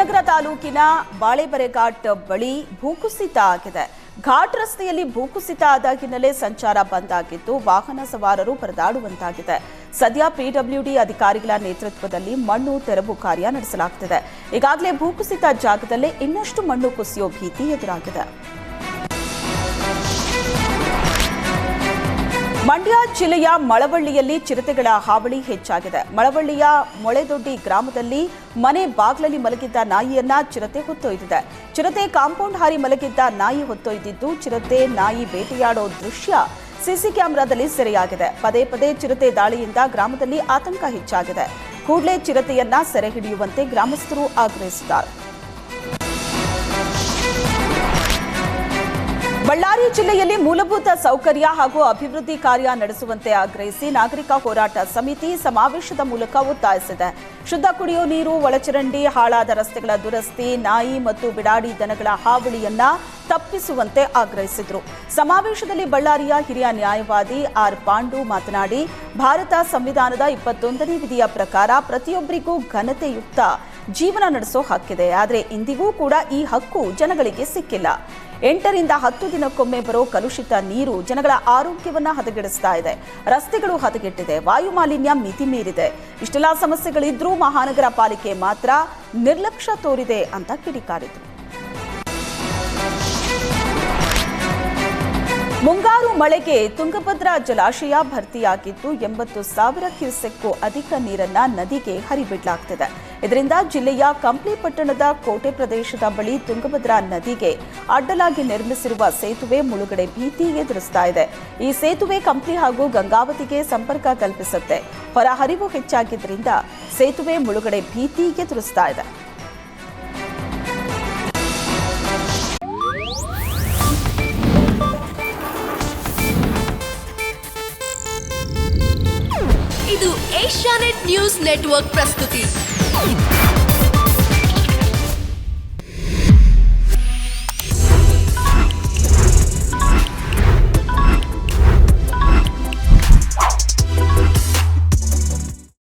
ವಿಜಯನಗರ ತಾಲೂಕಿನ ಬಾಳೆಬೆರೆಘಾಟ್ ಬಳಿ ಭೂಕುಸಿತ ಆಗಿದೆ. ಘಾಟ್ ರಸ್ತೆಯಲ್ಲಿ ಭೂಕುಸಿತ ಆದ ಹಿನ್ನೆಲೆ ಸಂಚಾರ ಬಂದ್ ಆಗಿದ್ದು ವಾಹನ ಸವಾರರು ಪರದಾಡುವಂತಾಗಿದೆ. ಸದ್ಯ ಪಿಡಬ್ಲ್ಯೂಡಿ ಅಧಿಕಾರಿಗಳ ನೇತೃತ್ವದಲ್ಲಿ ಮಣ್ಣು ತೆರವು ಕಾರ್ಯ ನಡೆಸಲಾಗುತ್ತಿದೆ. ಈಗಾಗಲೇ ಭೂಕುಸಿತ ಜಾಗದಲ್ಲೇ ಇನ್ನಷ್ಟು ಮಣ್ಣು ಕುಸಿಯೋ ಭೀತಿ ಎದುರಾಗಿದೆ. ಮಂಡ್ಯ ಜಿಲ್ಲೆಯ ಮಳವಳ್ಳಿಯಲ್ಲಿ ಚಿರತೆಗಳ ಹಾವಳಿ ಹೆಚ್ಚಾಗಿದೆ. ಮಳವಳ್ಳಿಯ ಮೊಳೆದೊಡ್ಡಿ ಗ್ರಾಮದಲ್ಲಿ ಮನೆ ಬಾಗ್ಲಲ್ಲಿ ಮಲಗಿದ್ದ ನಾಯಿಯನ್ನ ಚಿರತೆ ಹೊತ್ತೊಯ್ದಿದೆ. ಚಿರತೆ ಕಾಂಪೌಂಡ್ ಹಾರಿ ಮಲಗಿದ್ದ ನಾಯಿ ಹೊತ್ತೊಯ್ದಿದ್ದು ಚಿರತೆ ನಾಯಿ ಬೇಟೆಯಾಡೋ ದೃಶ್ಯ ಸಿಸಿ ಕ್ಯಾಮೆರಾದಲ್ಲಿ ಸೆರೆಯಾಗಿದೆ. ಪದೇ ಪದೇ ಚಿರತೆ ದಾಳಿಯಿಂದ ಗ್ರಾಮದಲ್ಲಿ ಆತಂಕ ಹೆಚ್ಚಾಗಿದೆ. ಕೂಡಲೇ ಚಿರತೆಯನ್ನ ಸೆರೆ ಹಿಡಿಯುವಂತೆ ಗ್ರಾಮಸ್ಥರು ಆಗ್ರಹಿಸಿದ್ದಾರೆ. ಬಳ್ಳಾರಿ ಜಿಲ್ಲೆಯಲ್ಲಿ ಮೂಲಭೂತ ಸೌಕರ್ಯ ಹಾಗೂ ಅಭಿವೃದ್ಧಿ ಕಾರ್ಯ ನಡೆಸುವಂತೆ ಆಗ್ರಹಿಸಿ ನಾಗರಿಕ ಹೋರಾಟ ಸಮಿತಿ ಸಮಾವೇಶದ ಮೂಲಕ ಒತ್ತಾಯಿಸಿದೆ. ಶುದ್ಧ ಕುಡಿಯುವ ನೀರು, ಒಳಚರಂಡಿ, ಹಾಳಾದ ರಸ್ತೆಗಳ ದುರಸ್ತಿ, ನಾಯಿ ಮತ್ತು ಬಿಡಾಡಿ ದನಗಳ ಹಾವಳಿಯನ್ನ ತಪ್ಪಿಸುವಂತೆ ಆಗ್ರಹಿಸಿದರು. ಸಮಾವೇಶದಲ್ಲಿ ಬಳ್ಳಾರಿಯ ಹಿರಿಯ ನ್ಯಾಯವಾದಿ ಆರ್ ಪಾಂಡು ಮಾತನಾಡಿ, ಭಾರತ ಸಂವಿಧಾನದ 21ನೇ ವಿಧಿಯ ಪ್ರಕಾರ ಪ್ರತಿಯೊಬ್ಬರಿಗೂ ಘನತೆಯುಕ್ತ ಜೀವನ ನಡೆಸೋ ಹಕ್ಕಿದೆ. ಆದರೆ ಇಂದಿಗೂ ಕೂಡ ಈ ಹಕ್ಕು ಜನಗಳಿಗೆ ಸಿಕ್ಕಿಲ್ಲ. 8 ರಿಂದ 10 ದಿನಕ್ಕೊಮ್ಮೆ ಬರೋ ಕಲುಷಿತ ನೀರು ಜನಗಳ ಆರೋಗ್ಯವನ್ನ ಹದಗೆಡಿಸ್ತಾ ಇದೆ. ರಸ್ತೆಗಳು ಹದಗೆಟ್ಟಿದೆ, ವಾಯು ಮಾಲಿನ್ಯ ಮಿತಿ ಮೀರಿದೆ. ಇಷ್ಟೆಲ್ಲ ಸಮಸ್ಯೆಗಳಿದ್ರೂ ಮಹಾನಗರ ಪಾಲಿಕೆ ಮಾತ್ರ ನಿರ್ಲಕ್ಷ್ಯ ತೋರಿದೆ ಅಂತ ಕಿಡಿಕಾರಿದ್ರು. ಮುಂಗಾರು ಮಳೆಗೆ ತುಂಗಭದ್ರಾ ಜಲಾಶಯ ಭರ್ತಿಯಾಗಿದ್ದು 80,000 ಕ್ಯೂಸೆಕ್ಗೂ ಅಧಿಕ ನೀರನ್ನ ನದಿಗೆ ಹರಿಬಿಡಲಾಗುತ್ತಿದೆ. ಇದರಿಂದ ಜಿಲ್ಲೆಯ ಕಂಪ್ಲಿ ಪಟ್ಟಣದ ಕೋಟೆ ಪ್ರದೇಶದ ಬಳಿ ತುಂಗಭದ್ರಾ ನದಿಗೆ ಅಡ್ಡಲಾಗಿ ನಿರ್ಮಿಸಿರುವ ಸೇತುವೆ ಮುಳುಗಡೆ ಭೀತಿ ಎದುರಿಸ್ತಾ ಇದೆ. ಈ ಸೇತುವೆ ಕಂಪ್ಲಿ ಹಾಗೂ ಗಂಗಾವತಿಗೆ ಸಂಪರ್ಕ ಕಲ್ಪಿಸುತ್ತೆ. ಹೊರಹರಿವು ಹೆಚ್ಚಾಗಿದ್ದರಿಂದ ಸೇತುವೆ ಮುಳುಗಡೆ ಭೀತಿ ಎದುರಿಸ್ತಾ ಇದೆ. ಇದು ಏಷ್ಯಾನೆಟ್ ನ್ಯೂಸ್ ನೆಟ್ವರ್ಕ್ ಪ್ರಸ್ತುತಿ.